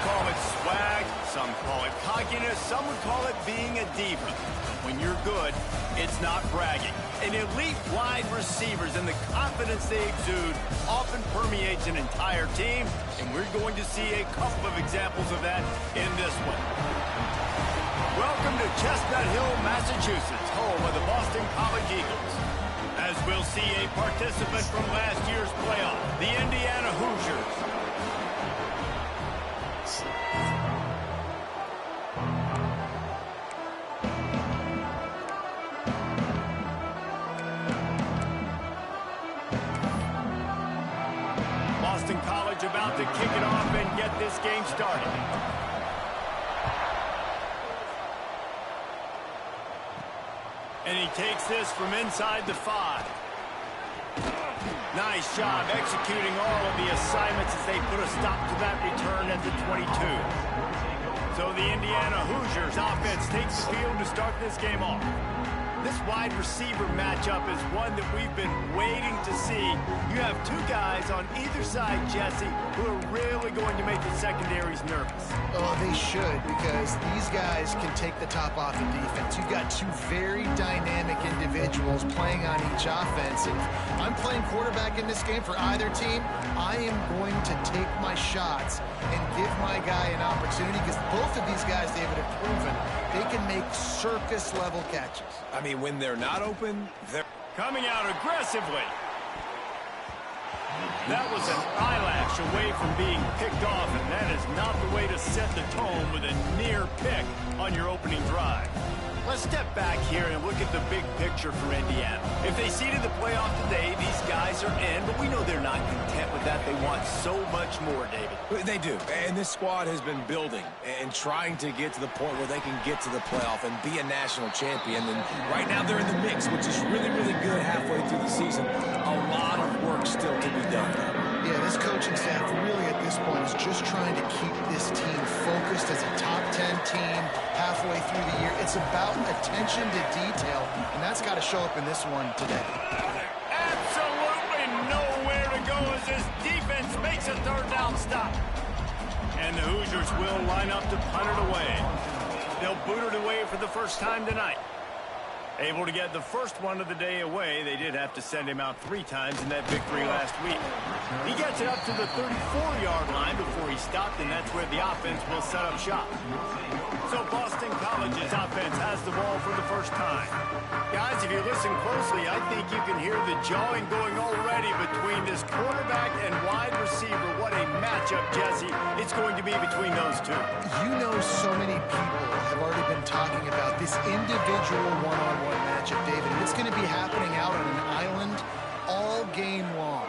call it swag, some call it cockiness, some would call it being a diva. When you're good, it's not bragging. An elite wide receivers and the confidence they exude often permeates an entire team, and we're going to see a couple of examples of that in this one. Welcome to Chestnut Hill, Massachusetts, home of the Boston College Eagles. As we'll see a participant from last year's playoff, the Indiana Hoosiers. Boston College about to kick it off and get this game started. And he takes this from inside the 5. Nice job executing all of the assignments as they put a stop to that return at the 22. So the Indiana Hoosiers offense takes the field to start this game off. This wide receiver matchup is one that we've been waiting to see. You have two guys on either side, Jesse, who are really going to make the secondaries nervous. Oh, they should, because these guys can take the top off the defense. You've got two very dynamic individuals playing on each offense. And if I'm playing quarterback in this game for either team, I am going to take my shots and give my guy an opportunity, because both of these guys, David, have proven they can make circus-level catches. I mean, when they're not open, they're coming out aggressively. That was an eyelash away from being picked off, and that is not the way to set the tone with a near pick on your opening drive. Let's step back here and look at the big picture for Indiana. If they seeded the playoff today, these guys are in, but we know they're not content with that. They want so much more, David. They do, and this squad has been building and trying to get to the point where they can get to the playoff and be a national champion. And right now they're in the mix, which is really, really good halfway through the season. A lot of work still to be done. Yeah, this coaching staff really at this point is just trying to keep this team focused as a top 10 team halfway through the year. It's about attention to detail, and that's got to show up in this one today. Absolutely nowhere to go as this defense makes a third down stop. And the Hoosiers will line up to punt it away. They'll boot it away for the first time tonight. Able to get the first one of the day away. They did have to send him out 3 times in that victory last week. He gets it up to the 34-yard line before he stopped, and that's where the offense will set up shop. So Boston College's offense has the ball for the first time. Guys, if you listen closely, I think you can hear the jawing going already between this quarterback and wide receiver. What a matchup, Jesse, it's going to be between those two. You know, so many people have already been talking about this individual one-on-one matchup, David, and it's going to be happening out on an island all game long.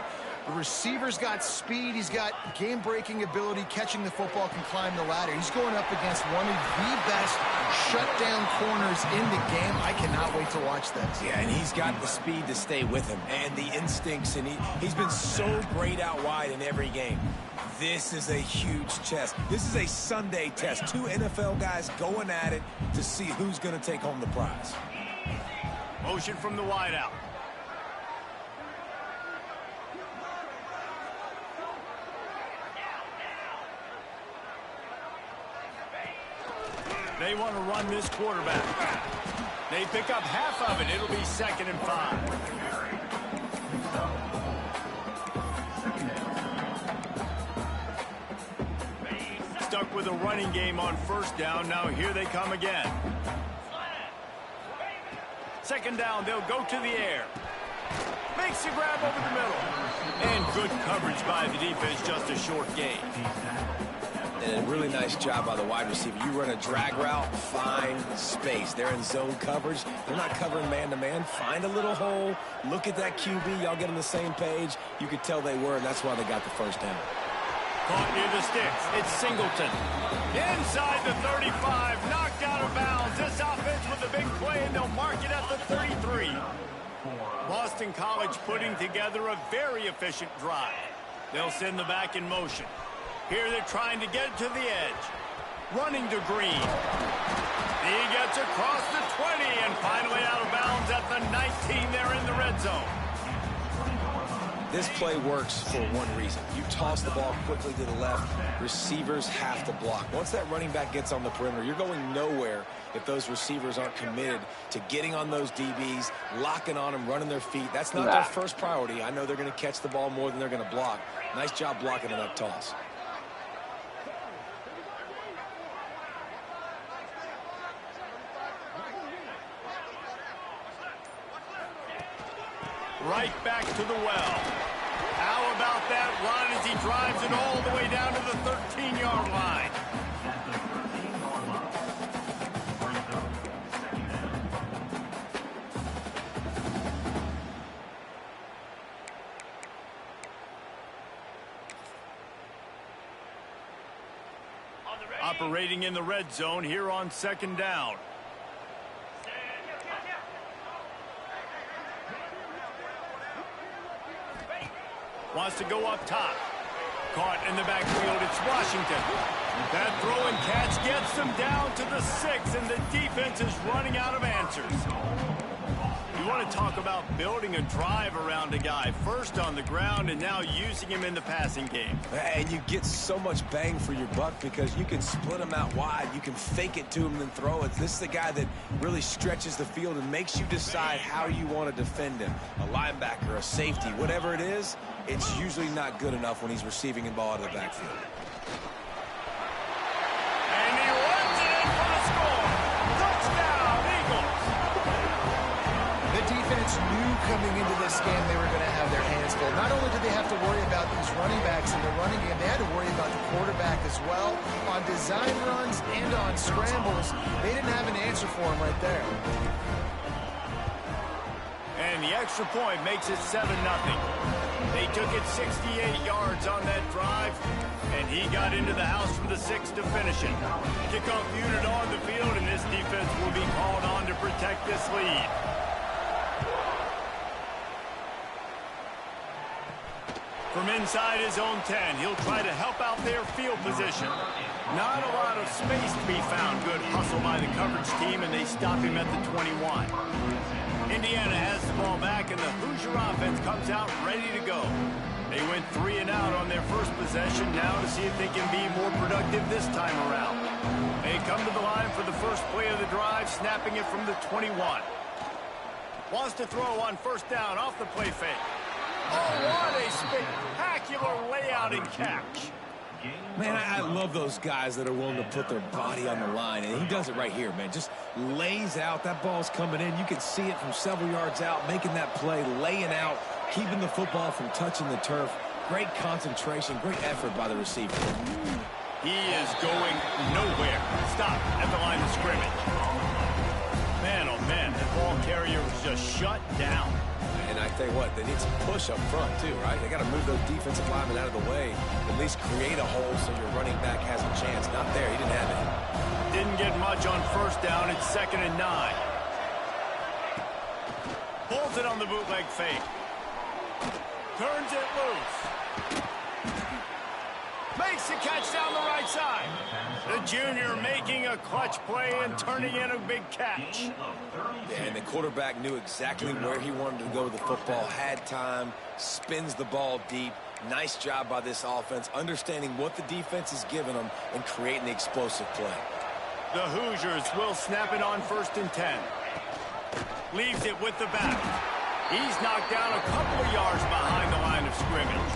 The receiver's got speed, he's got game-breaking ability, catching the football, can climb the ladder. He's going up against one of the best shutdown corners in the game. I cannot wait to watch this. Yeah, and he's got the speed to stay with him and the instincts, and he's been so great out wide in every game. This is a huge test. This is a Sunday test. 2 NFL guys going at it to see who's going to take home the prize. Motion from the wideout. They want to run this quarterback. They pick up half of it. It'll be 2nd and 5. Stuck with a running game on first down. Now here they come again. 2nd down, they'll go to the air. Makes the grab over the middle. And good coverage by the defense, just a short gain. And a really nice job by the wide receiver. You run a drag route, find space. They're in zone coverage. They're not covering man-to-man. Find a little hole. Look at that QB. Y'all get on the same page. You could tell they were, and that's why they got the first down. Caught near the sticks. It's Singleton. Inside the 35. Knocked out of bounds. This offense with a big play, and they'll mark it at the 33. Boston College putting together a very efficient drive. They'll send the back in motion. Here they're trying to get it to the edge. Running to Green. He gets across the 20 and finally out of bounds at the 19. They're in the red zone. This play works for one reason. You toss the ball quickly to the left, receivers have to block. Once that running back gets on the perimeter, you're going nowhere if those receivers aren't committed to getting on those DBs, locking on them, running their feet. That's not their first priority. I know they're going to catch the ball more than they're going to block. Nice job blocking on that toss. Right back to the well. How about that run as he drives it all the way down to the 13-yard line? Operating in the red zone here on 2nd down. Wants to go up top. Caught in the backfield. It's Washington. That throw and catch gets them down to the 6, and the defense is running out of answers. You want to talk about building a drive around a guy. First on the ground and now using him in the passing game. And you get so much bang for your buck because you can split him out wide. You can fake it to him and then throw it. This is the guy that really stretches the field and makes you decide how you want to defend him. A linebacker, a safety, whatever it is, it's usually not good enough when he's receiving the ball out of the backfield. And he runs it in for the score. Touchdown, Eagles. The defense knew coming into this game they were going to have their hands full. Not only did they have to worry about these running backs in the running game, they had to worry about the quarterback as well. On design runs and on scrambles, they didn't have an answer for him right there. And the extra point makes it 7-0. They took it 68 yards on that drive, and he got into the house for the 6 to finish it. Kickoff unit on the field, and this defense will be called on to protect this lead. From inside his own 10, he'll try to help out their field position. Not a lot of space to be found. Good hustle by the coverage team, and they stop him at the 21. Indiana has the ball back, and the Hoosier offense comes out ready to go. They went 3 and out on their first possession, now to see if they can be more productive this time around. They come to the line for the first play of the drive, snapping it from the 21. Wants to throw on 1st down off the play fake. Oh, what a spectacular layout and catch. Man, I love those guys that are willing to put their body on the line, and he does it right here, man. Just lays out. That ball's coming in. You can see it from several yards out, making that play, laying out, keeping the football from touching the turf. Great concentration, great effort by the receiver. He is going nowhere. Stop at the line of scrimmage. Man, oh man, the ball carrier was just shut down. And I tell you what, they need some push up front too, right? They got to move those defensive linemen out of the way, at least create a hole so your running back has a chance. Not there. He didn't have it. Didn't get much on 1st down. It's 2nd and 9. Pulls it on the bootleg fake. Turns it loose. Makes the catch down the right side. The junior making a clutch play and turning in a big catch. Yeah, and the quarterback knew exactly where he wanted to go with the football, had time, spins the ball deep. Nice job by this offense, understanding what the defense is giving them and creating the explosive play. The Hoosiers will snap it on 1st and 10. Leaves it with the back. He's knocked down a couple of yards behind the line of scrimmage.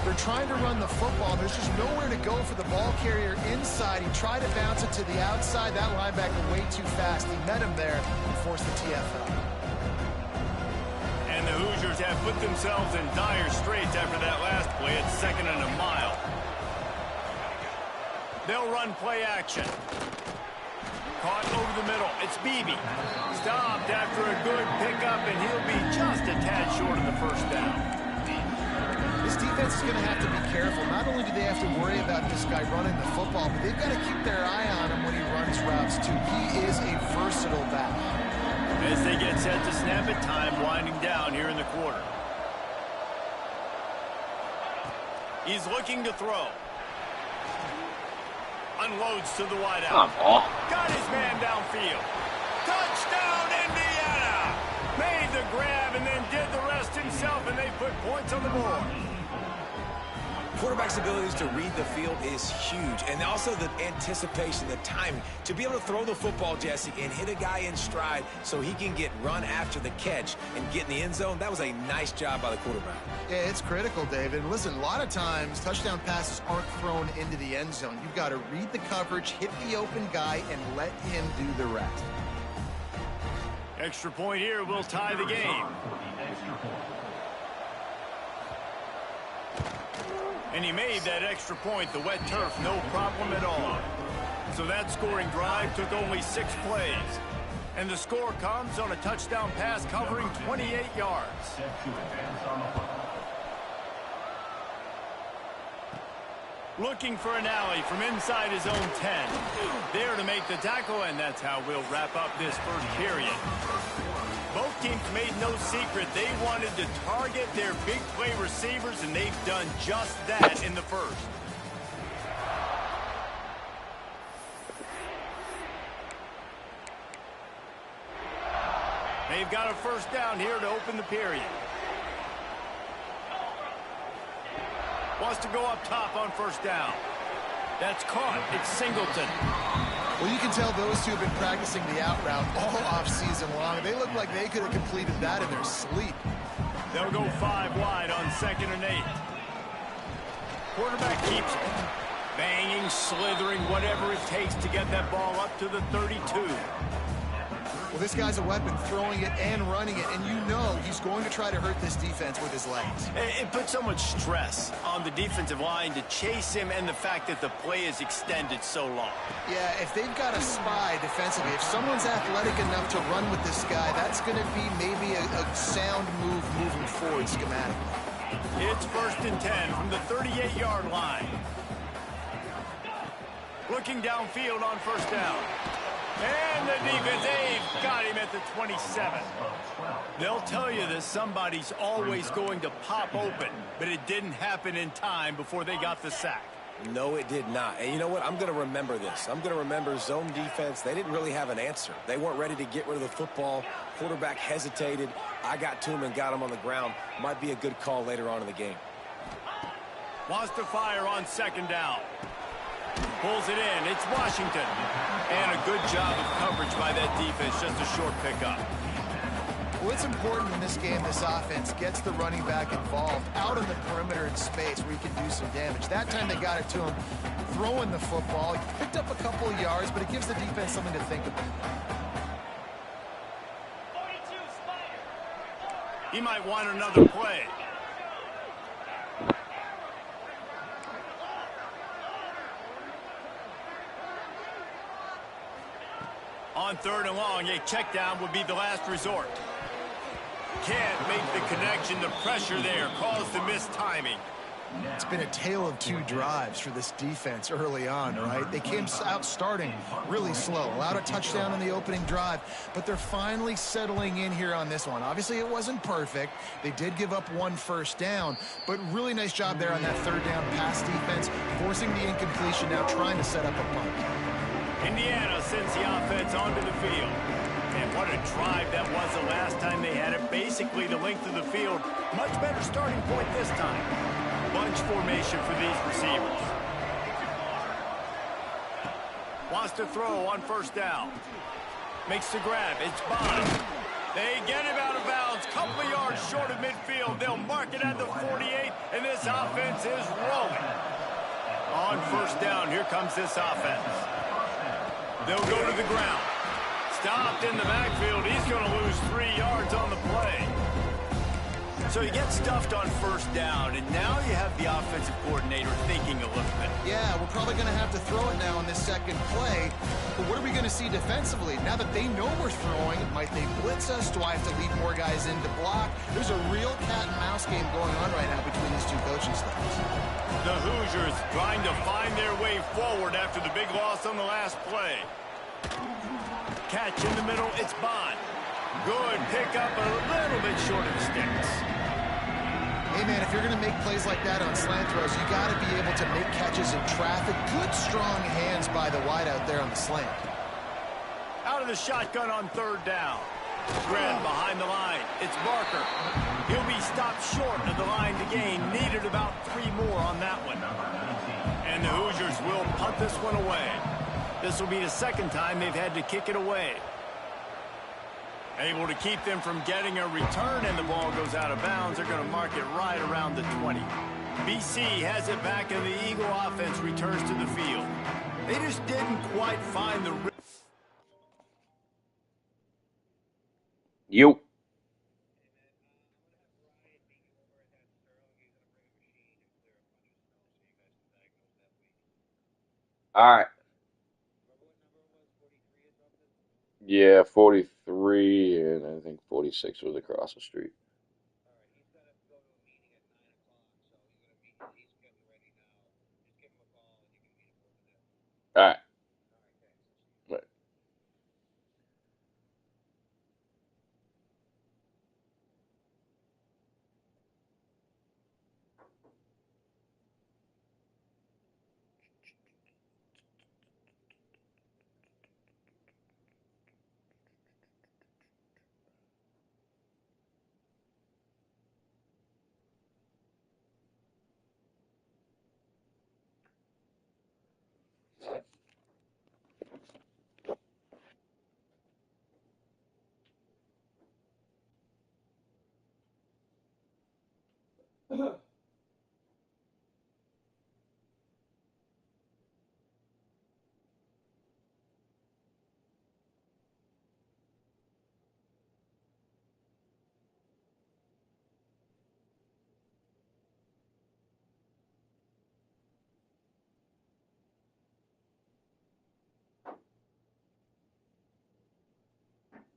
They're trying to run the football. There's just nowhere to go for the ball carrier inside. He tried to bounce it to the outside. That linebacker way too fast. He met him there and forced the TFL. And the Hoosiers have put themselves in dire straits after that last play. It's 2nd and a mile. They'll run play action. Caught over the middle. It's Beebe. Stopped after a good pickup, and he'll be just a tad short of the 1st down. This defense is going to have to be careful. Not only do they have to worry about this guy running the football, but they've got to keep their eye on him when he runs routes, too. He is a versatile back. As they get set to snap it, time winding down here in the quarter. He's looking to throw. Unloads to the wideout. Got his man downfield. Touchdown, Indiana! Made the grab and then did the rest himself. himself, and they put points on the board. Quarterback's abilities to read the field is huge, and also the anticipation, the timing. To be able to throw the football, Jesse, and hit a guy in stride so he can get run after the catch and get in the end zone, that was a nice job by the quarterback. Yeah, it's critical, David. And listen, a lot of times, touchdown passes aren't thrown into the end zone. You've got to read the coverage, hit the open guy, and let him do the rest. Extra point here will tie the game. And he made that extra point, the wet turf, no problem at all. So that scoring drive took only 6 plays. And the score comes on a touchdown pass covering 28 yards. Looking for an alley from inside his own 10. There to make the tackle, and that's how we'll wrap up this first period. Both teams made no secret they wanted to target their big play receivers, and they've done just that in the first. They've got a first down here to open the period. Wants to go up top on first down. That's caught. It's Singleton. Well, you can tell those two have been practicing the out route all offseason long. They look like they could have completed that in their sleep. They'll go 5 wide on 2nd and 8. Quarterback keeps it. Banging, slithering, whatever it takes to get that ball up to the 32. Well, this guy's a weapon, throwing it and running it, and you know he's going to try to hurt this defense with his legs. It puts so much stress on the defensive line to chase him, and the fact that the play is extended so long. Yeah, if they've got a spy defensively, if someone's athletic enough to run with this guy, that's going to be maybe a sound move moving forward schematically. It's 1st and 10 from the 38-yard line. Looking downfield on first down. And the defense, they've got him at the 27. They'll tell you that somebody's always going to pop open, but it didn't happen in time before they got the sack. No, it did not. And you know what? I'm going to remember this. I'm going to remember zone defense. They didn't really have an answer. They weren't ready to get rid of the football. Quarterback hesitated. I got to him and got him on the ground. Might be a good call later on in the game. Wants to fire on 2nd down. Pulls it in. It's Washington. And a good job of coverage by that defense. Just a short pickup. Well, it's important in this game this offense gets the running back involved out on the perimeter in space where he can do some damage. That time they got it to him throwing the football. He picked up a couple of yards, but it gives the defense something to think about. He might want another play. On 3rd and long, a check down would be the last resort. Can't make the connection. The pressure there caused the missed timing. It's been a tale of 2 drives for this defense early on, right? They came out starting really slow, allowed a touchdown on the opening drive, but they're finally settling in here on this one. Obviously, it wasn't perfect. They did give up 1 first down, but really nice job there on that 3rd down pass defense, forcing the incompletion, now trying to set up a punt. Indiana sends the offense onto the field. And what a drive that was the last time they had it. Basically the length of the field. Much better starting point this time. Bunch formation for these receivers. Wants to throw on first down. Makes the grab. It's Bond. They get him out of bounds. Couple of yards short of midfield. They'll mark it at the 48, and this offense is rolling. On first down, here comes this offense. They'll go to the ground. Stopped in the backfield. He's going to lose 3 yards on the play. So he gets stuffed on first down, and now you have the offensive coordinator thinking a little bit. Yeah, we're probably going to have to throw it now on this second play. But what are we going to see defensively? Now that they know we're throwing, might they blitz us? Do I have to lead more guys in to block? There's a real cat and mouse game going on right now between these 2 coaching staffs. The Hoosiers trying to find their way forward after the big loss on the last play. Catch in the middle, it's Bond. Good pickup, a little bit short of the sticks. Hey, man, if you're going to make plays like that on slant throws, you got to be able to make catches in traffic. Good, strong hands by the wideout there on the slant. Out of the shotgun on 3rd down. Grab behind the line. It's Barker. He'll be stopped short of the line to gain. Needed about 3 more on that one. And the Hoosiers will punt this one away. This will be the second time they've had to kick it away. Able to keep them from getting a return, and the ball goes out of bounds. They're going to mark it right around the 20. BC has it back, and the Eagle offense returns to the field. They just didn't quite find the... Yo. All right. Yeah, 43, and I think 46 was across the street. All right. Right.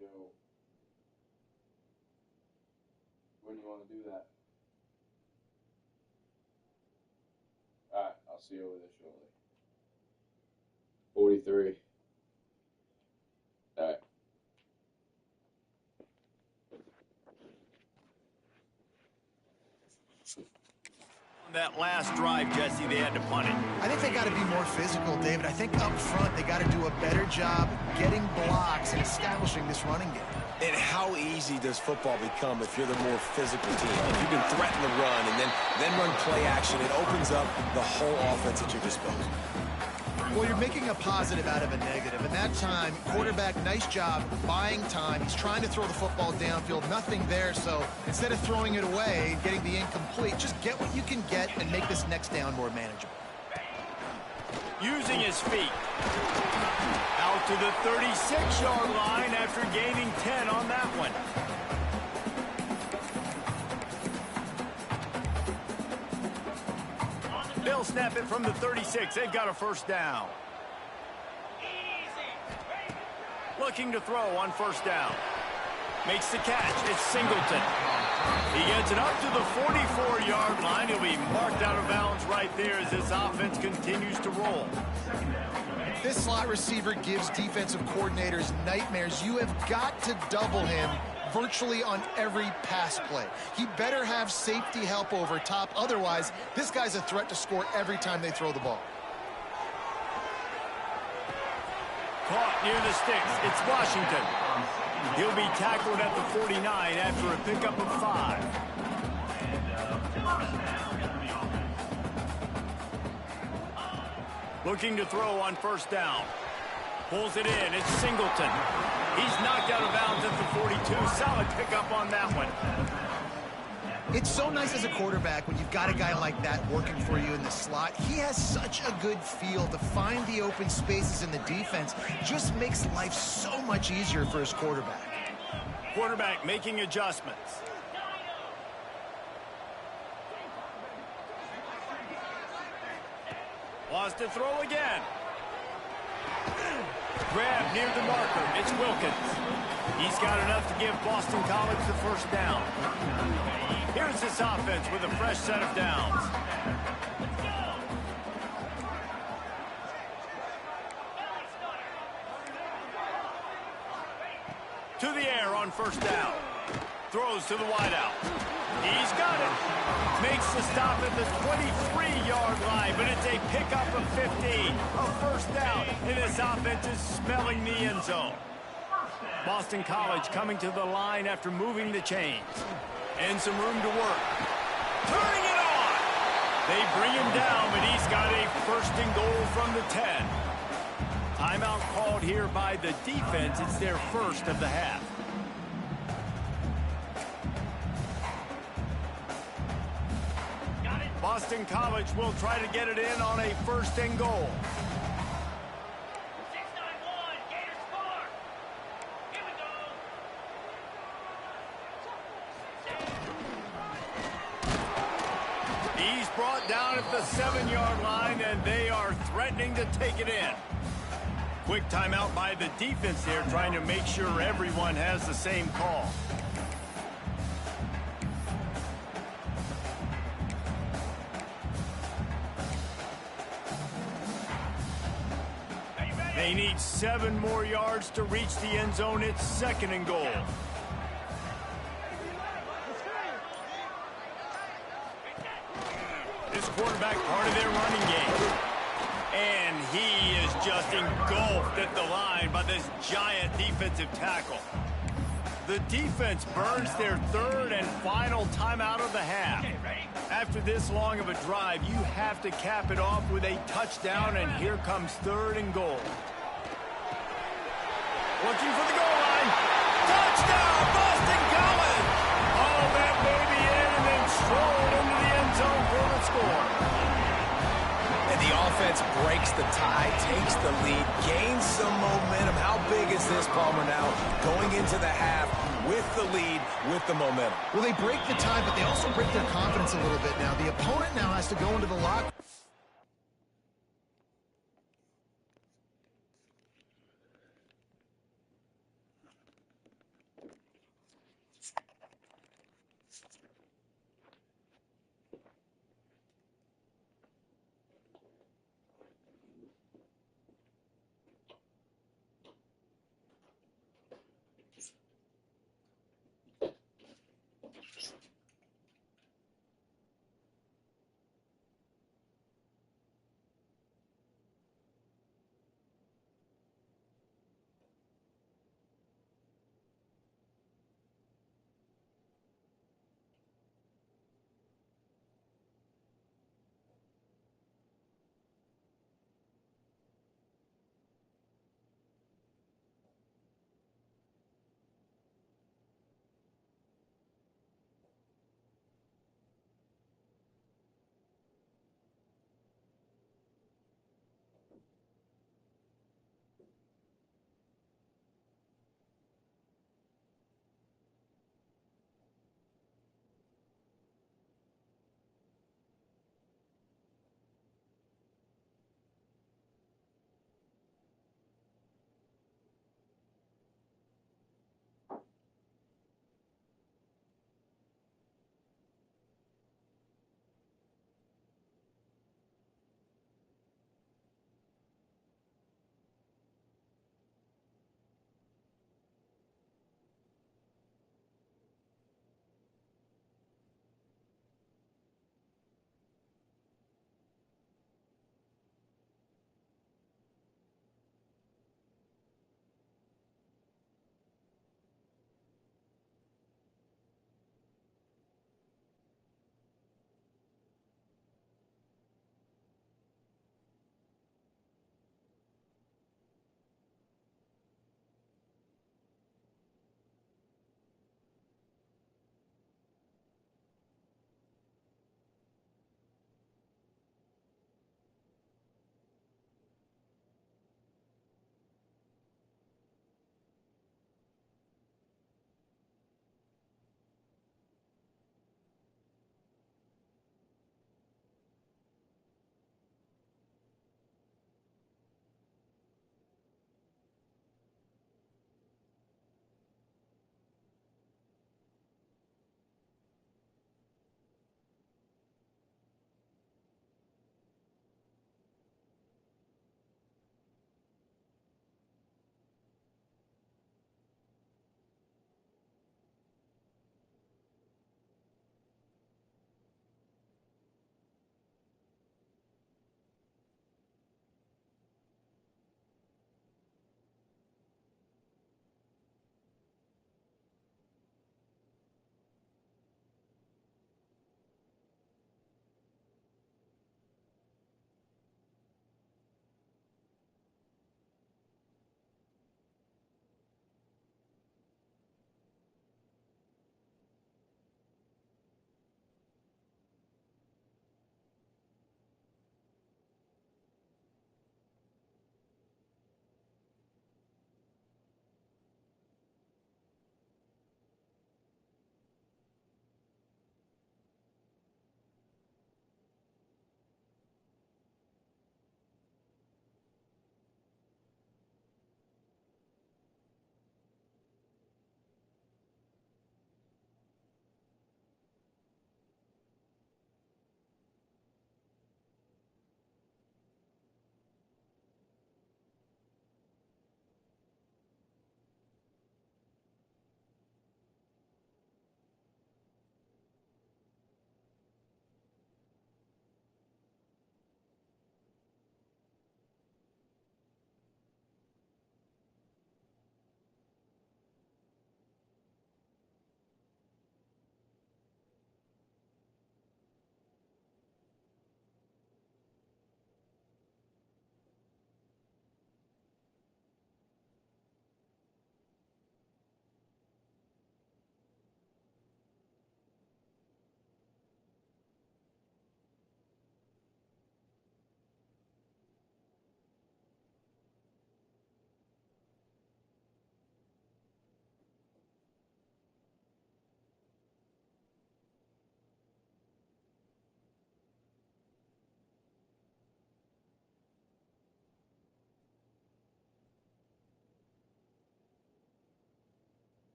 Yo. When do you want to do that? All right, I'll see you over there shortly. 43. All right. That last drive, Jesse, they had to punt it. I think they got to be more physical, David. I think up front they got to do a better job getting blocks and establishing this running game. And how easy does football become if you're the more physical team? If you can threaten the run and then run play action, it opens up the whole offense at your disposal. Well, you're making a positive out of a negative. And that time, quarterback, nice job buying time. He's trying to throw the football downfield. Nothing there, so instead of throwing it away and getting the incomplete, just get what you can get and make this next down more manageable. Using his feet. Out to the 36-yard line after gaining 10 on that one. They'll snap it from the 36. They've got a first down. Looking to throw on first down. Makes the catch. It's Singleton. He gets it up to the 44-yard line. He'll be marked out of bounds right there as this offense continues to roll. This slot receiver gives defensive coordinators nightmares. You have got to double him virtually on every pass play. He better have safety help over top. Otherwise, this guy's a threat to score every time they throw the ball. Caught near the sticks. It's Washington. He'll be tackled at the 49 after a pickup of 5. Looking to throw on first down. Pulls it in. It's Singleton. He's knocked out of bounds at the 42. Solid pickup on that one. It's so nice as a quarterback when you've got a guy like that working for you in the slot. He has such a good feel to find the open spaces in the defense. Just makes life so much easier for his quarterback. Quarterback making adjustments. Wants to throw again. Grab near the marker. It's Wilkins. He's got enough to give Boston College the first down. Here's this offense with a fresh set of downs. To the air on first down. Throws to the wideout. He's got it. Makes the stop at the 23-yard line, but it's a pickup of 15. A first down, and this offense is smelling the end zone. Boston College coming to the line after moving the chains. And some room to work. Turning it on. They bring him down, but he's got a first and goal from the 10. Timeout called here by the defense. It's their first of the half. Boston College will try to get it in on a first and goal. 6-9-1, Gators score. Here we go. He's brought down at the 7-yard line, and they are threatening to take it in. Quick timeout by the defense there, trying to make sure everyone has the same call. They need 7 more yards to reach the end zone. It's second and goal. This quarterback part of their running game. And he is just engulfed at the line by this giant defensive tackle. The defense burns their third and final timeout of the half. After this long of a drive, you have to cap it off with a touchdown, and here comes third and goal. Looking for the goal line. Touchdown, Boston College! All that baby in and then strolled into the end zone for the score. And the offense breaks the tie, takes the lead, gains some momentum. How big is this, Palmer, now? Going into the half with the lead, with the momentum. Well, they break the tie, but they also break their confidence a little bit now. The opponent now has to go into the locker.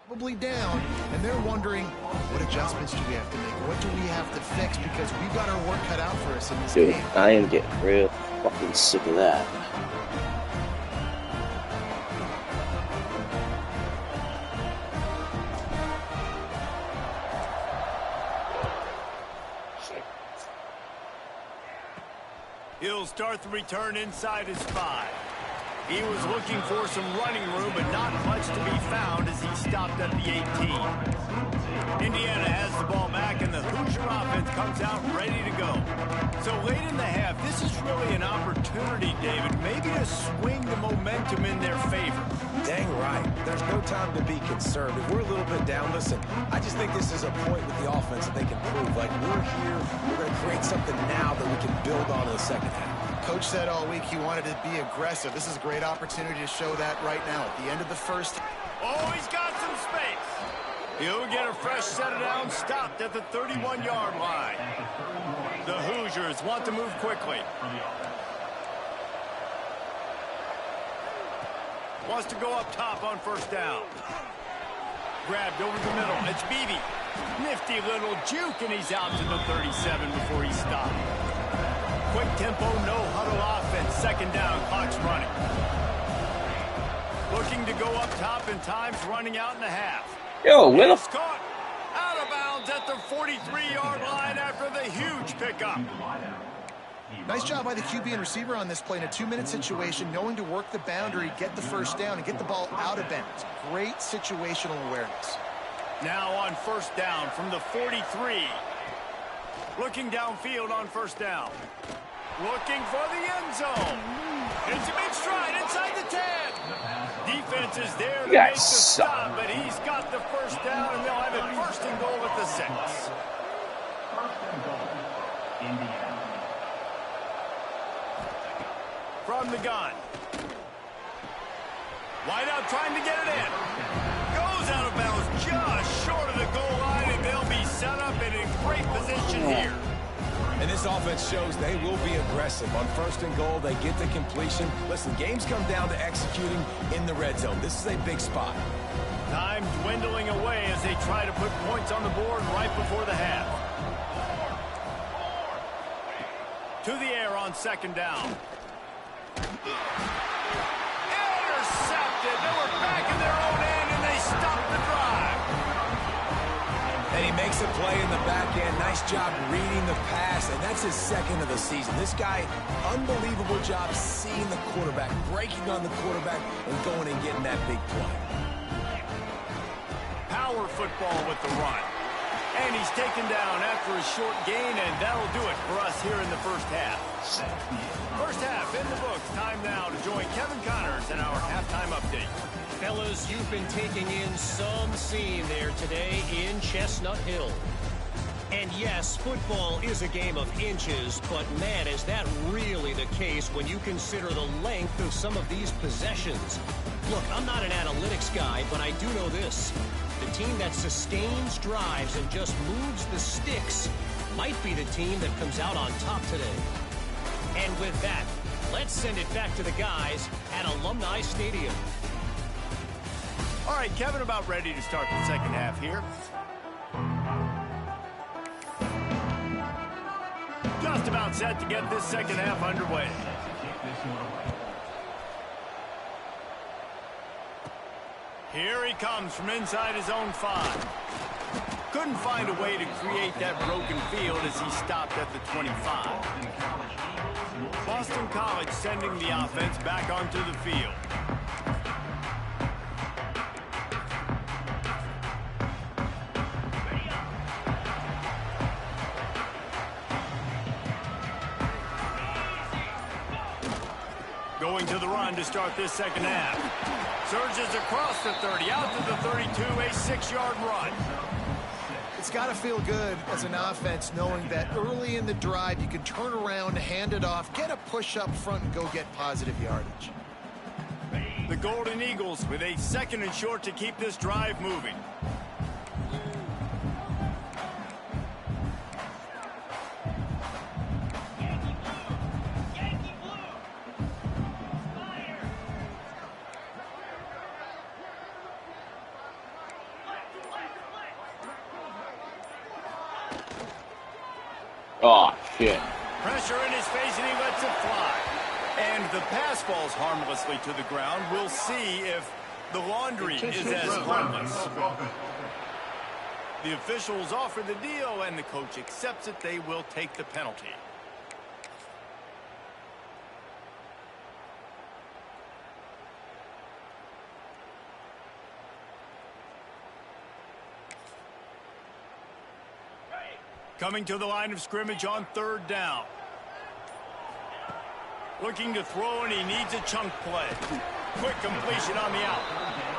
Probably down, and they're wondering, what adjustments do we have to make? What do we have to fix? Because we've got our work cut out for us in this Dude, game. I am getting real fucking sick of that. He'll start the return inside his 5. He was looking for some running room, but not much to be found as he stopped at the 18. Indiana has the ball back, and the Hoosier offense comes out ready to go. So late in the half, this is really an opportunity, David, maybe to swing the momentum in their favor. Dang right. There's no time to be concerned. If we're a little bit down, listen, I just think this is a point with the offense that they can prove. Like, we're here, we're going to create something now that we can build on in the second half. Coach said all week he wanted to be aggressive. This is a great opportunity to show that right now at the end of the first. Oh, he's got some space. He'll get a fresh set of down, stopped at the 31-yard line. The Hoosiers want to move quickly. Wants to go up top on first down. Grabbed over the middle. It's Beebe. Nifty little juke, and he's out to the 37 before he stopped. Quick tempo, no huddle offense. Second down, clock's running. Looking to go up top, and time's running out in the half. Yo, where the It's caught out of bounds at the 43-yard line after the huge pickup. Nice job by the QB and receiver on this play in a 2-minute situation, knowing to work the boundary, get the first down, and get the ball out of bounds. Great situational awareness. Now on first down from the 43. Looking downfield on first down. Looking for the end zone. It's a big stride inside the 10. Defense is there to make the stop, but he's got the first down, and they'll have it first and goal at the 6. From the gun. Wideout trying to get it in. Goes out of bounds just short of the goal line, and they'll be set up in a great position here. And this offense shows they will be aggressive. On first and goal, they get the completion. Listen, games come down to executing in the red zone. This is a big spot. Time dwindling away as they try to put points on the board right before the half. To the air on second down. Intercepted. They were back in their own end, and they stopped the drive. And he makes a play in the back end. Nice job reading the pass, and that's his second of the season. This guy, unbelievable job seeing the quarterback, breaking on the quarterback, and going and getting that big play. Power football with the run. And he's taken down after a short gain, and that'll do it for us here in the first half. First half in the books. Time now to join Kevin Connors in our halftime update. Fellas, you've been taking in some scene there today in Chestnut Hill. And yes, football is a game of inches, but man, is that really the case when you consider the length of some of these possessions. Look, I'm not an analytics guy, but I do know this. The team that sustains drives and just moves the sticks might be the team that comes out on top today. And with that, let's send it back to the guys at Alumni Stadium. All right, Kevin, about ready to start the second half here. Just about set to get this second half underway. Here he comes from inside his own 5. Couldn't find a way to create that broken field as he stopped at the 25. Boston College sending the offense back onto the field. Going to the run to start this second half. Surges across the 30, out to the 32, a 6-yard run. It's got to feel good as an offense knowing that early in the drive you can turn around, hand it off, get a push up front, and go get positive yardage. The Golden Eagles with a 2nd and short to keep this drive moving. Oh, shit. Pressure in his face, and he lets it fly. And the pass falls harmlessly to the ground. We'll see if the laundry is as harmless. The officials offer the deal, and the coach accepts it. They will take the penalty. Coming to the line of scrimmage on 3rd down. Looking to throw, and he needs a chunk play. Quick completion on the out.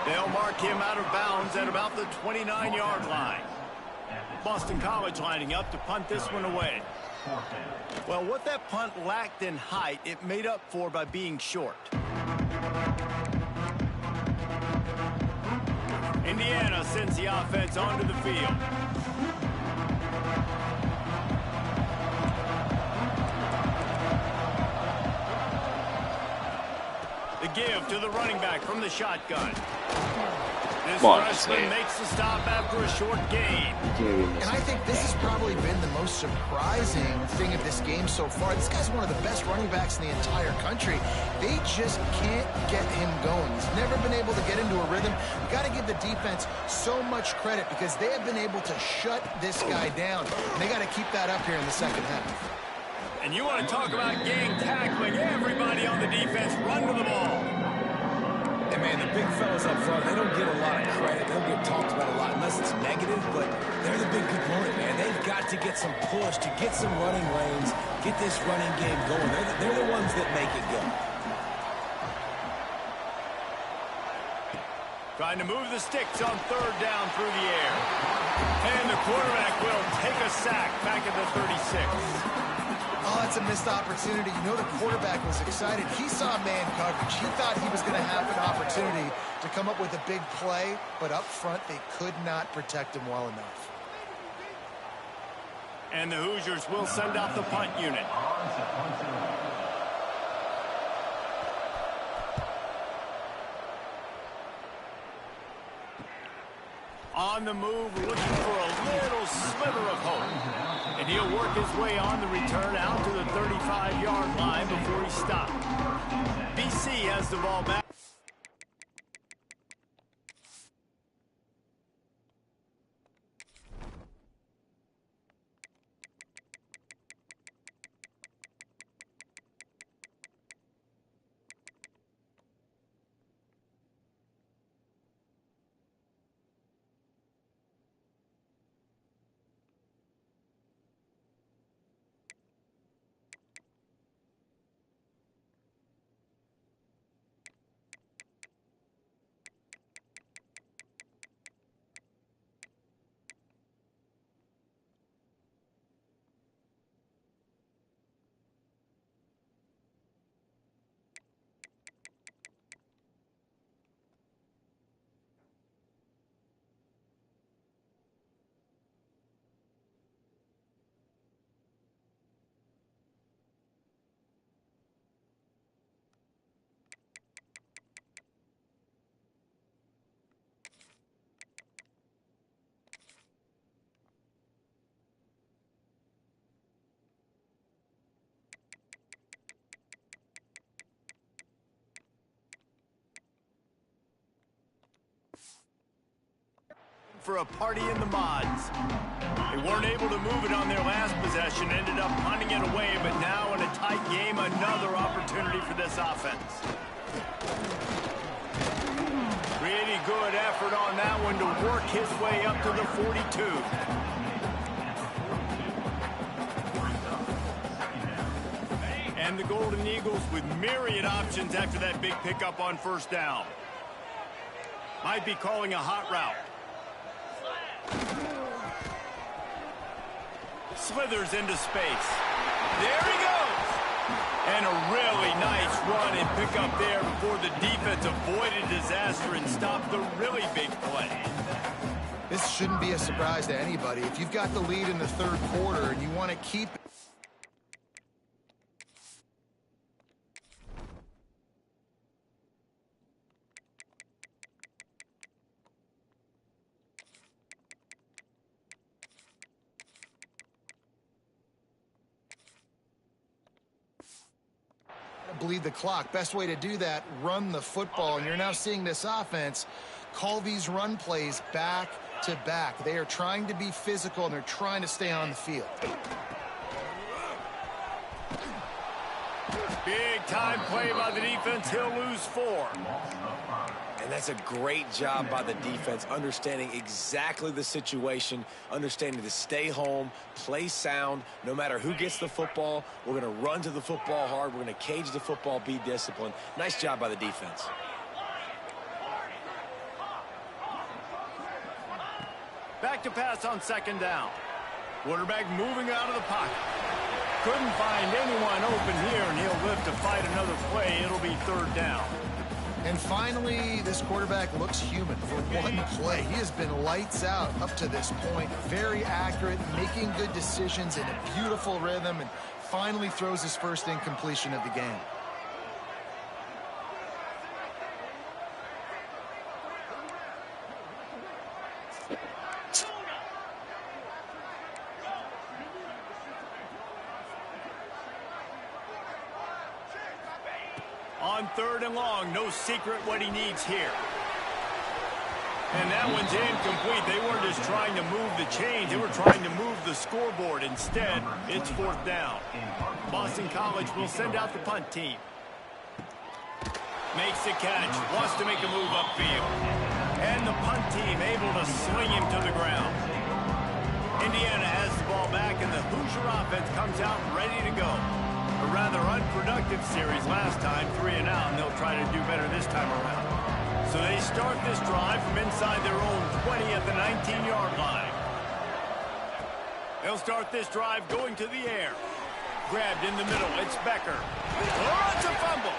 They'll mark him out of bounds at about the 29-yard line. Boston College lining up to punt this one away. Well, what that punt lacked in height, it made up for by being short. Indiana sends the offense onto the field. The give to the running back from the shotgun. This freshman makes the stop after a short gain. And I think this has probably been the most surprising thing of this game so far. This guy's one of the best running backs in the entire country. They just can't get him going. He's never been able to get into a rhythm. You got to give the defense so much credit because they have been able to shut this guy down. And they got to keep that up here in the 2nd half. And you want to talk about gang tackling. Everybody on the defense run to the ball. And, man, the big fellas up front, they don't get a lot of credit. They don't get talked about a lot unless it's negative, but they're the big component, man. They've got to get some push, to get some running lanes, get this running game going. They're the ones that make it go. Trying to move the sticks on 3rd down through the air. And the quarterback will take a sack back at the 36. Oh, that's a missed opportunity. You know the quarterback was excited. He saw man coverage. He thought he was going to have an opportunity to come up with a big play, but up front they could not protect him well enough. And the Hoosiers will send out the punt unit. On the move, looking for a little sliver of hope. And he'll work his way on the return out to the 35-yard line before he stopped. BC has the ball back. For a party in the mods. They weren't able to move it on their last possession, ended up punting it away, but now in a tight game, another opportunity for this offense. Really good effort on that one to work his way up to the 42. And the Golden Eagles with myriad options after that big pickup on 1st down. Might be calling a hot route. Slithers into space. There he goes. And a really nice run and pick up there before the defense avoided disaster and stopped the really big play. This shouldn't be a surprise to anybody. If you've got the lead in the third quarter and you want to keep it, bleed the clock. Best way to do that, run the football. And you're now seeing this offense call these run plays back to back. They are trying to be physical and they're trying to stay on the field. Big time play by the defense. He'll lose 4. And that's a great job by the defense, understanding exactly the situation, understanding to stay home, play sound, no matter who gets the football. We're going to run to the football hard. We're going to cage the football, be disciplined. Nice job by the defense. Back to pass on 2nd down. Quarterback moving out of the pocket. Couldn't find anyone open here, and he'll live to fight another play. It'll be 3rd down. And finally, this quarterback looks human for one play. He has been lights out up to this point. Very accurate, making good decisions in a beautiful rhythm, and finally throws his first incompletion of the game. On 3rd and long, no secret what he needs here. And that one's incomplete. They weren't just trying to move the chains. They were trying to move the scoreboard. Instead, it's 4th down. Boston College will send out the punt team. Makes the catch. Wants to make a move upfield. And the punt team able to sling him to the ground. Indiana has the ball back, and the Hoosier offense comes out ready to go. A rather unproductive series last time, 3 and out, and they'll try to do better this time around. So they start this drive from inside their own 20 at the 19-yard line. They'll start this drive going to the air. Grabbed in the middle, it's Becker. Oh, it's a fumble.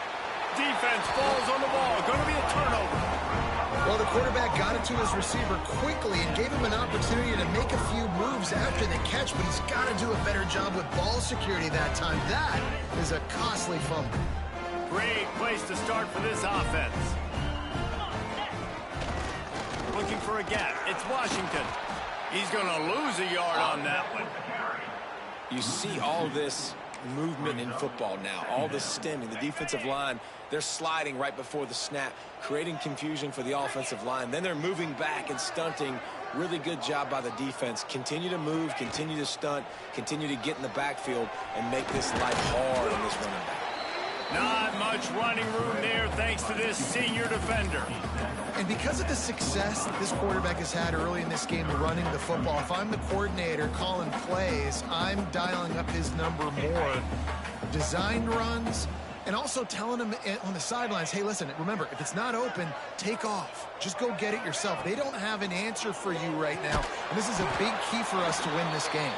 Defense falls on the ball. Going to be a turnover. Well, the quarterback got it to his receiver quickly and gave him an opportunity to make a few moves after the catch, but he's got to do a better job with ball security that time. That is a costly fumble. Great place to start for this offense. Looking for a gap. It's Washington. He's going to lose a yard on that one. You see all this movement in football now, all the stemming, the defensive line, they're sliding right before the snap, creating confusion for the offensive line. Then they're moving back and stunting. Really good job by the defense. Continue to move, continue to stunt, continue to get in the backfield and make this life hard on this running back. Not much running room there thanks to this senior defender. And because of the success that this quarterback has had early in this game running the football, if I'm the coordinator calling plays, I'm dialing up his number more. Designed runs, and also telling him on the sidelines, hey, listen, remember, if it's not open, take off. Just go get it yourself. They don't have an answer for you right now, and this is a big key for us to win this game.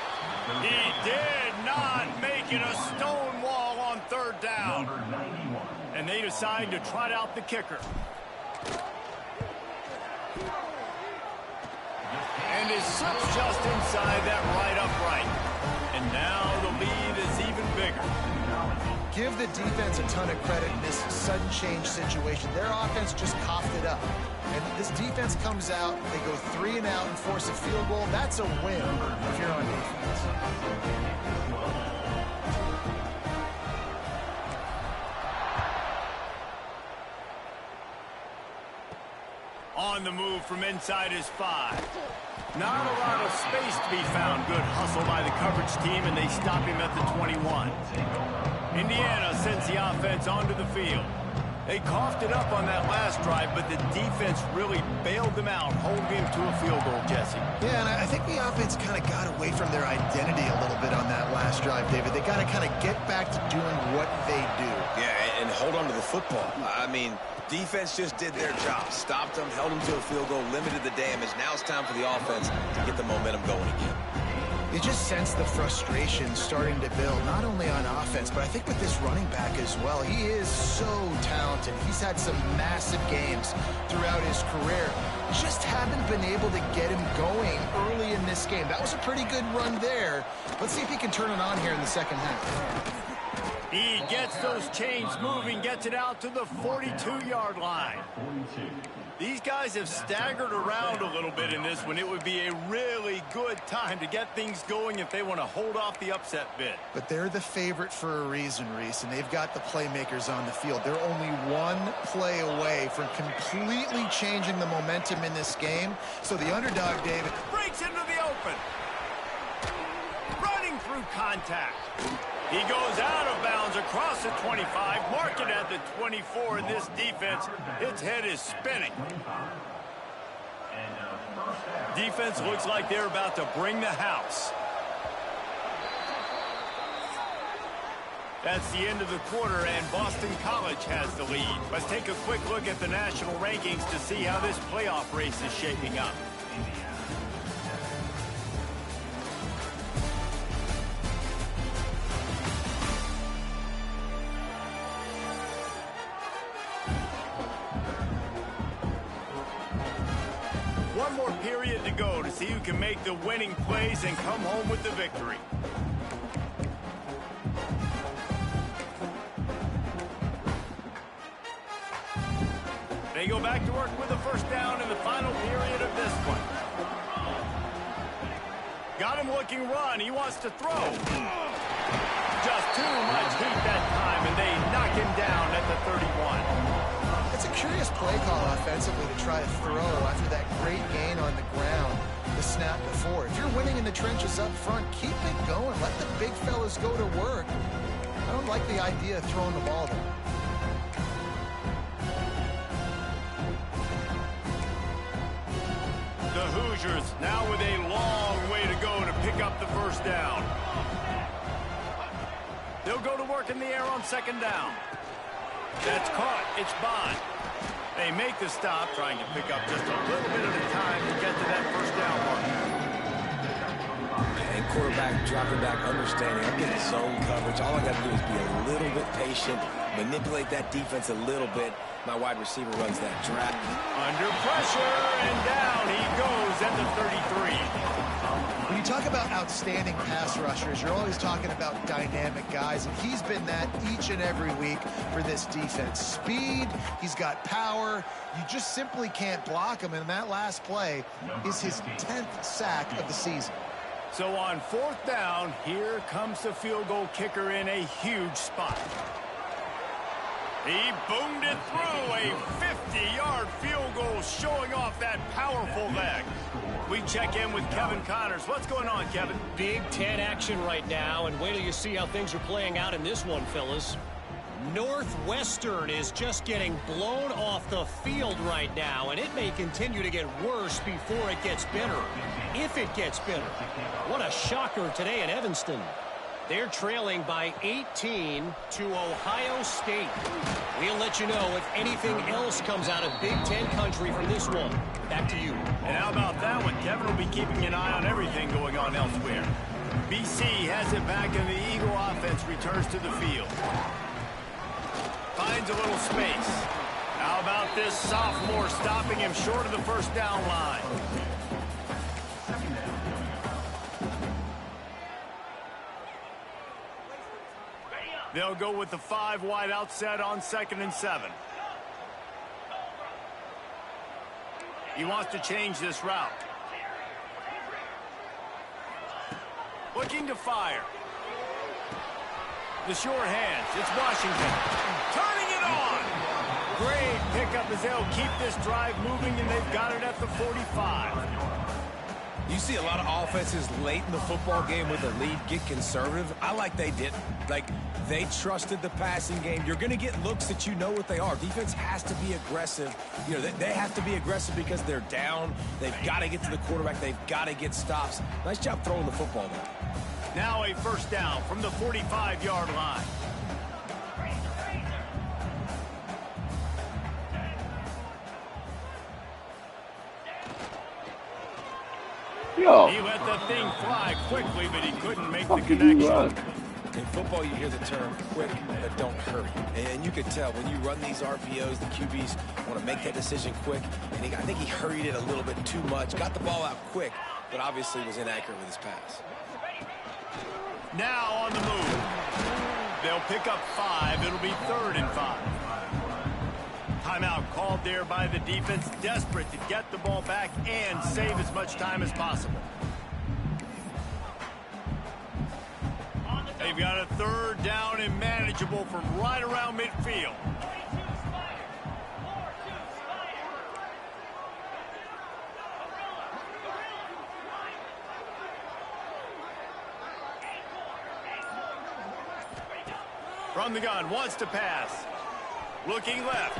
He did not make it a stone wall on 3rd down. And they decide to trot out the kicker. And it slips just inside that right upright. And now the lead is even bigger. Give the defense a ton of credit in this sudden change situation. Their offense just coughed it up. And this defense comes out, they go 3 and out and force a field goal. That's a win if you're on defense. On the move from inside his 5. Not a lot of space to be found. Good hustle by the coverage team, and they stop him at the 21. Indiana sends the offense onto the field. They coughed it up on that last drive, but the defense really bailed them out, holding him to a field goal, Jesse. Yeah, and I think the offense kind of got away from their identity a little bit on that last drive, David. They got to kind of get back to doing what they do. Yeah, and hold on to the football. I mean, defense just did their job. Stopped them, held them to a field goal, limited the damage. Now it's time for the offense to get the momentum going again. You just sense the frustration starting to build, not only on offense, but I think with this running back as well. He is so talented. He's had some massive games throughout his career. Just haven't been able to get him going early in this game. That was a pretty good run there. Let's see if he can turn it on here in the second half. He gets those chains moving, gets it out to the 42-yard line. These guys have staggered around a little bit in this one. It would be a really good time to get things going if they want to hold off the upset bid. But they're the favorite for a reason, Reese, and they've got the playmakers on the field. They're only one play away from completely changing the momentum in this game. So the underdog, David, breaks into the open. Running through contact. He goes out of bounds across the 25, marked it at the 24, and this defense, its head is spinning. Defense looks like they're about to bring the house. That's the end of the quarter, and Boston College has the lead. Let's take a quick look at the national rankings to see how this playoff race is shaping up. One more period to go to see who can make the winning plays and come home with the victory. They go back to work with a first down in the final period of this one. Got him looking run. He wants to throw. Just too much heat that time, and they knock him down at the 31. it's a curious play call offensively to try to throw after that great gain on the ground the snap before. If you're winning in the trenches up front, keep it going. Let the big fellas go to work. I don't like the idea of throwing the ball there. The Hoosiers now with a long way to go to pick up the first down. They'll go to work in the air on second down. That's caught. It's Bond. They make the stop, trying to pick up just a little bit at a time to get to that first down mark. And quarterback dropping back, understanding I'm getting zone coverage. All I got to do is be a little bit patient, manipulate that defense a little bit. My wide receiver runs that drag. Under pressure, and down he goes at the 33. When you talk about outstanding pass rushers, you're always talking about dynamic guys, and he's been that each and every week for this defense. Speed, he's got power. You just simply can't block him, and that last play is his 10th sack of the season. So on fourth down, here comes the field goal kicker in a huge spot. He boomed it through, a 50-yard field goal showing off that powerful leg. We check in with Kevin Connors. What's going on, Kevin? Big Ten action right now, and wait till you see how things are playing out in this one, fellas. Northwestern is just getting blown off the field right now, and it may continue to get worse before it gets better. If it gets better. What a shocker today in Evanston. They're trailing by 18 to Ohio State. We'll let you know if anything else comes out of Big Ten country from this one. Back to you. And how about that one? Kevin will be keeping an eye on everything going on elsewhere. BC has it back, and the Eagle offense returns to the field. Finds a little space. How about this sophomore stopping him short of the first down line? They'll go with the 5 wide out set on 2nd and 7. He wants to change this route. Looking to fire. The short hands. It's Washington. Turning it on. Great pickup as they'll keep this drive moving, and they've got it at the 45. You see a lot of offenses late in the football game with a lead get conservative. I like they didn't. Like, they trusted the passing game. You're going to get looks that you know what they are. Defense has to be aggressive. You know, they have to be aggressive because they're down. They've got to get to the quarterback. They've got to get stops. Nice job throwing the football there. Now a first down from the 45-yard line. Yo, He let the thing fly quickly, but he couldn't make the fuck did you run? connection. In football, you hear the term quick, but don't hurry. And you can tell when you run these RPOs, the QBs want to make that decision quick. And I think he hurried it a little bit too much. Got the ball out quick, but obviously was inaccurate with his pass. Now on the move. They'll pick up 5. It'll be 3rd and 5. Timeout called there by the defense, desperate to get the ball back and save as much time as possible. They've got a 3rd down and manageable from right around midfield. From the gun, wants to pass. Looking left.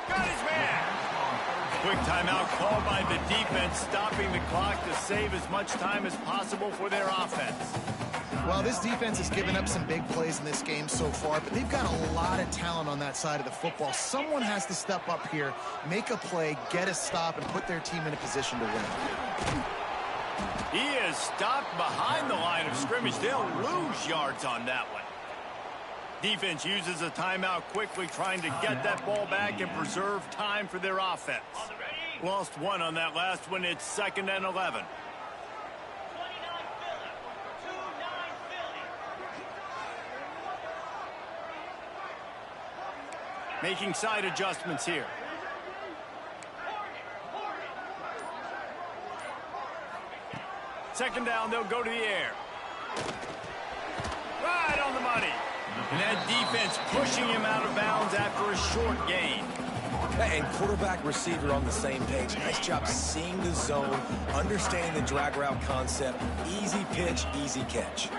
Got his man. Quick timeout called by the defense, stopping the clock to save as much time as possible for their offense. Well, this defense has given up some big plays in this game so far, but they've got a lot of talent on that side of the football. Someone has to step up here, make a play, get a stop, and put their team in a position to win. He is stopped behind the line of scrimmage. They'll lose yards on that one. Defense uses a timeout quickly, trying to get that ball back and preserve time for their offense. Lost 1 on that last one. It's 2nd and 11. Making side adjustments here. Second down, they'll go to the air. Right on the money. And that defense pushing him out of bounds after a short gain. And quarterback, receiver on the same page. Nice job seeing the zone, understanding the drag route concept. Easy pitch, easy catch.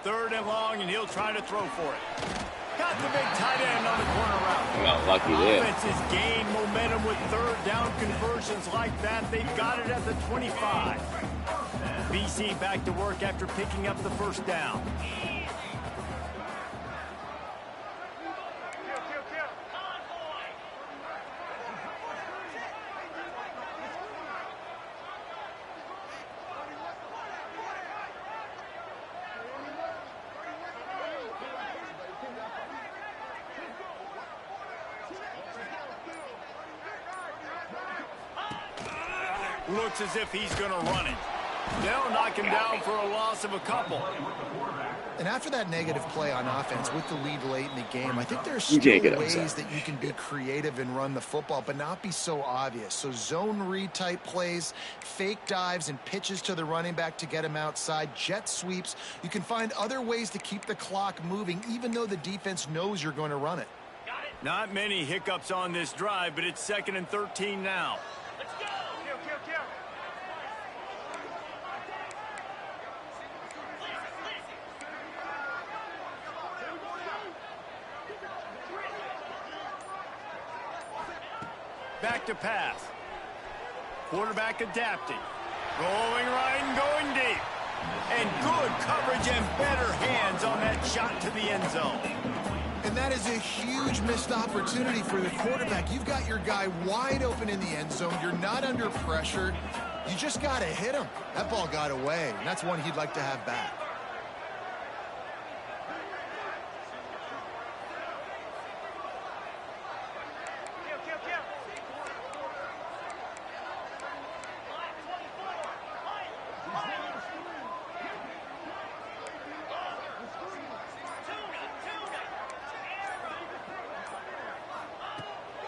Third and long, and he'll try to throw for it. Got the big tight end on the corner route. Got lucky there. Offenses gain momentum with 3rd down conversions like that. They've got it at the 25. BC back to work after picking up the first down. Looks as if he's going to run it. They'll knock him down for a loss of a couple. And after that negative play on offense with the lead late in the game, I think there's still ways that you can be creative and run the football, but not be so obvious. So zone read type plays, fake dives and pitches to the running back to get him outside, jet sweeps. You can find other ways to keep the clock moving, even though the defense knows you're going to run it. Not many hiccups on this drive, but it's 2nd and 13 now. Back to pass. Quarterback adapting. Going right and going deep. And good coverage and better hands on that shot to the end zone. And that is a huge missed opportunity for the quarterback. You've got your guy wide open in the end zone. You're not under pressure. You just got to hit him. That ball got away, and that's one he'd like to have back.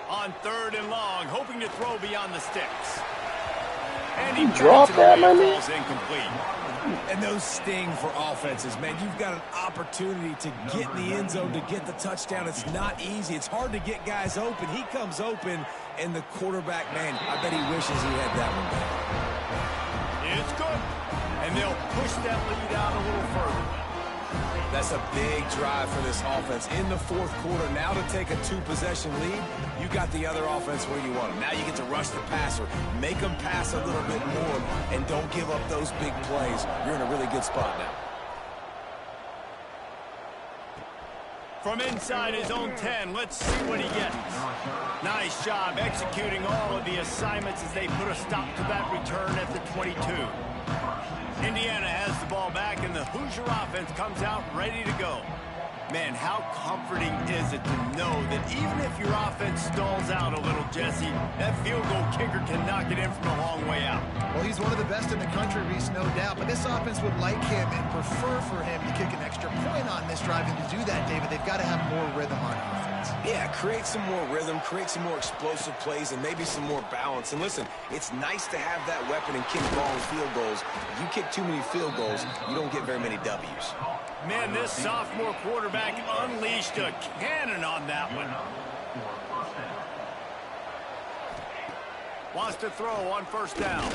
On 3rd and long, hoping to throw beyond the sticks. And he Drop that, my man. falls incomplete. And those sting for offenses, man. You've got an opportunity to get in the end zone, to get the touchdown. It's not easy. It's hard to get guys open. He comes open, and the quarterback, man, I bet he wishes he had that one back. It's good. And they'll push that lead out a little further. That's a big drive for this offense in the 4th quarter. Now to take a 2-possession lead, you got the other offense where you want them. Now you get to rush the passer, make them pass a little bit more, and don't give up those big plays. You're in a really good spot now. From inside his own 10, let's see what he gets. Nice job executing all of the assignments as they put a stop to that return at the 22. Indiana has the ball back, and the Hoosier offense comes out ready to go. Man, how comforting is it to know that even if your offense stalls out a little, Jesse, that field goal kicker can knock it in from a long way out. Well, he's one of the best in the country, Reese, no doubt. But this offense would like him and prefer for him to kick an extra point on this drive. And to do that, David, they've got to have more rhythm on offense. Yeah, create some more rhythm, create some more explosive plays, and maybe some more balance. And listen, it's nice to have that weapon and kick long field goals. If you kick too many field goals, you don't get very many W's. Man, this sophomore quarterback unleashed a cannon on that one. Wants to throw on 1st down.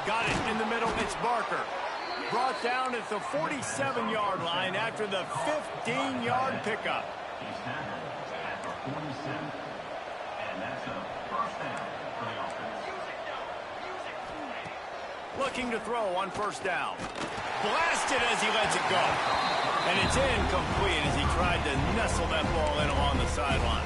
Got it in the middle. It's Barker. Brought down at the 47-yard line after the 15-yard pickup. Looking to throw on 1st down. Blasted as he lets it go. And it's incomplete as he tried to nestle that ball in along the sideline.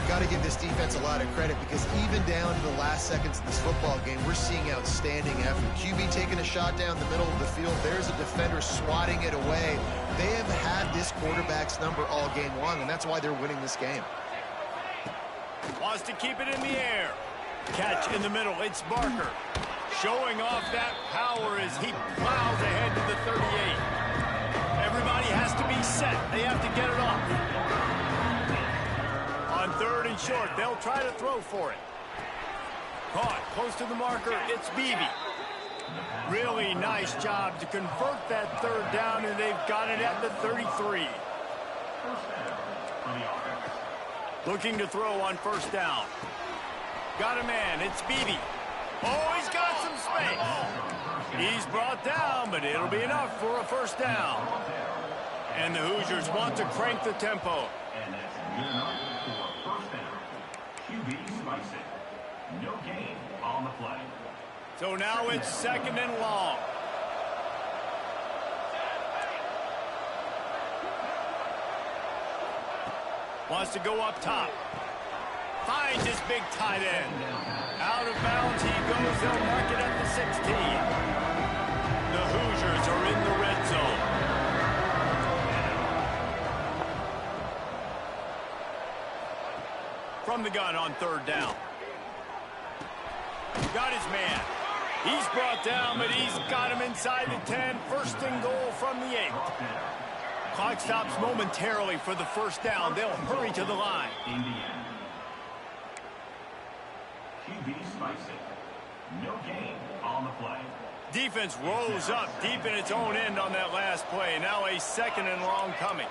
Got to give this defense a lot of credit because even down to the last seconds of this football game, we're seeing outstanding effort. QB taking a shot down the middle of the field. There's a defender swatting it away. They have had this quarterback's number all game long, and that's why they're winning this game. Wants to keep it in the air. Catch in the middle. It's Barker. Showing off that power as he plows ahead to the 38. Everybody has to be set. They have to get it off. On 3rd and short, they'll try to throw for it. Caught close to the marker. It's Beebe. Really nice job to convert that 3rd down, and they've got it at the 33. Looking to throw on 1st down. Got a man. It's Beebe. Oh, he's got some space. He's brought down, but it'll be enough for a 1st down. And the Hoosiers want to crank the tempo. And that's good enough for a 1st down. QB spikes it. No gain on the play. So now it's 2nd and long. Wants to go up top. Finds his big tight end. Out of bounds he goes. They'll mark it at the 16. The Hoosiers are in the red zone. From the gun on 3rd down. Got his man. He's brought down, but he's got him inside the 10. 1st and goal from the 8. Clock stops momentarily for the 1st down. They'll hurry to the line. Indiana. QB spikes it. No gain on the play. Defense rolls up deep in its own end on that last play. Now a 2nd and long coming.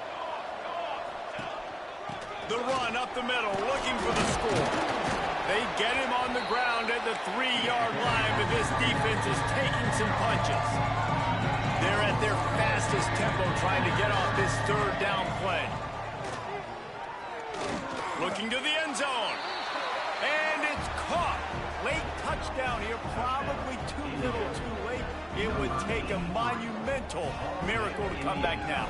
The run up the middle, looking for the score. They get him on the ground at the 3-yard line, but this defense is taking some punches. They're at their fastest tempo trying to get off this 3rd down play. Looking to the end zone. And it's caught. Late touchdown here, probably too little too late. It would take a monumental miracle to come back now.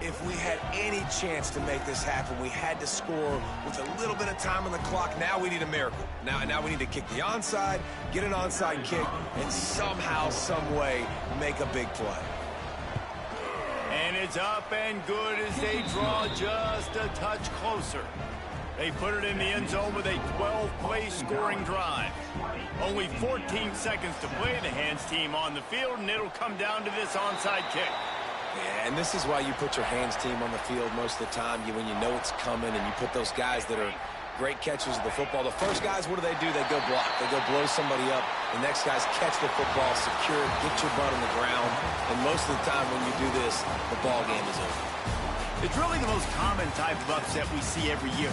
If we had any chance to make this happen, we had to score with a little bit of time on the clock. Now we need a miracle. Now we need to kick the onside, get an onside kick, and somehow, some way, make a big play. And it's up and good as they draw just a touch closer. They put it in the end zone with a 12-play scoring drive. Only 14 seconds to play. The hands team on the field, and it'll come down to this onside kick. Yeah, and this is why you put your hands team on the field most of the time. When you know it's coming, and you put those guys that are great catchers of the football. The first guys, what do? They go block. They go blow somebody up. The next guys catch the football, secure it, get your butt on the ground. And most of the time when you do this, the ball game is over. It's really the most common type of upset we see every year.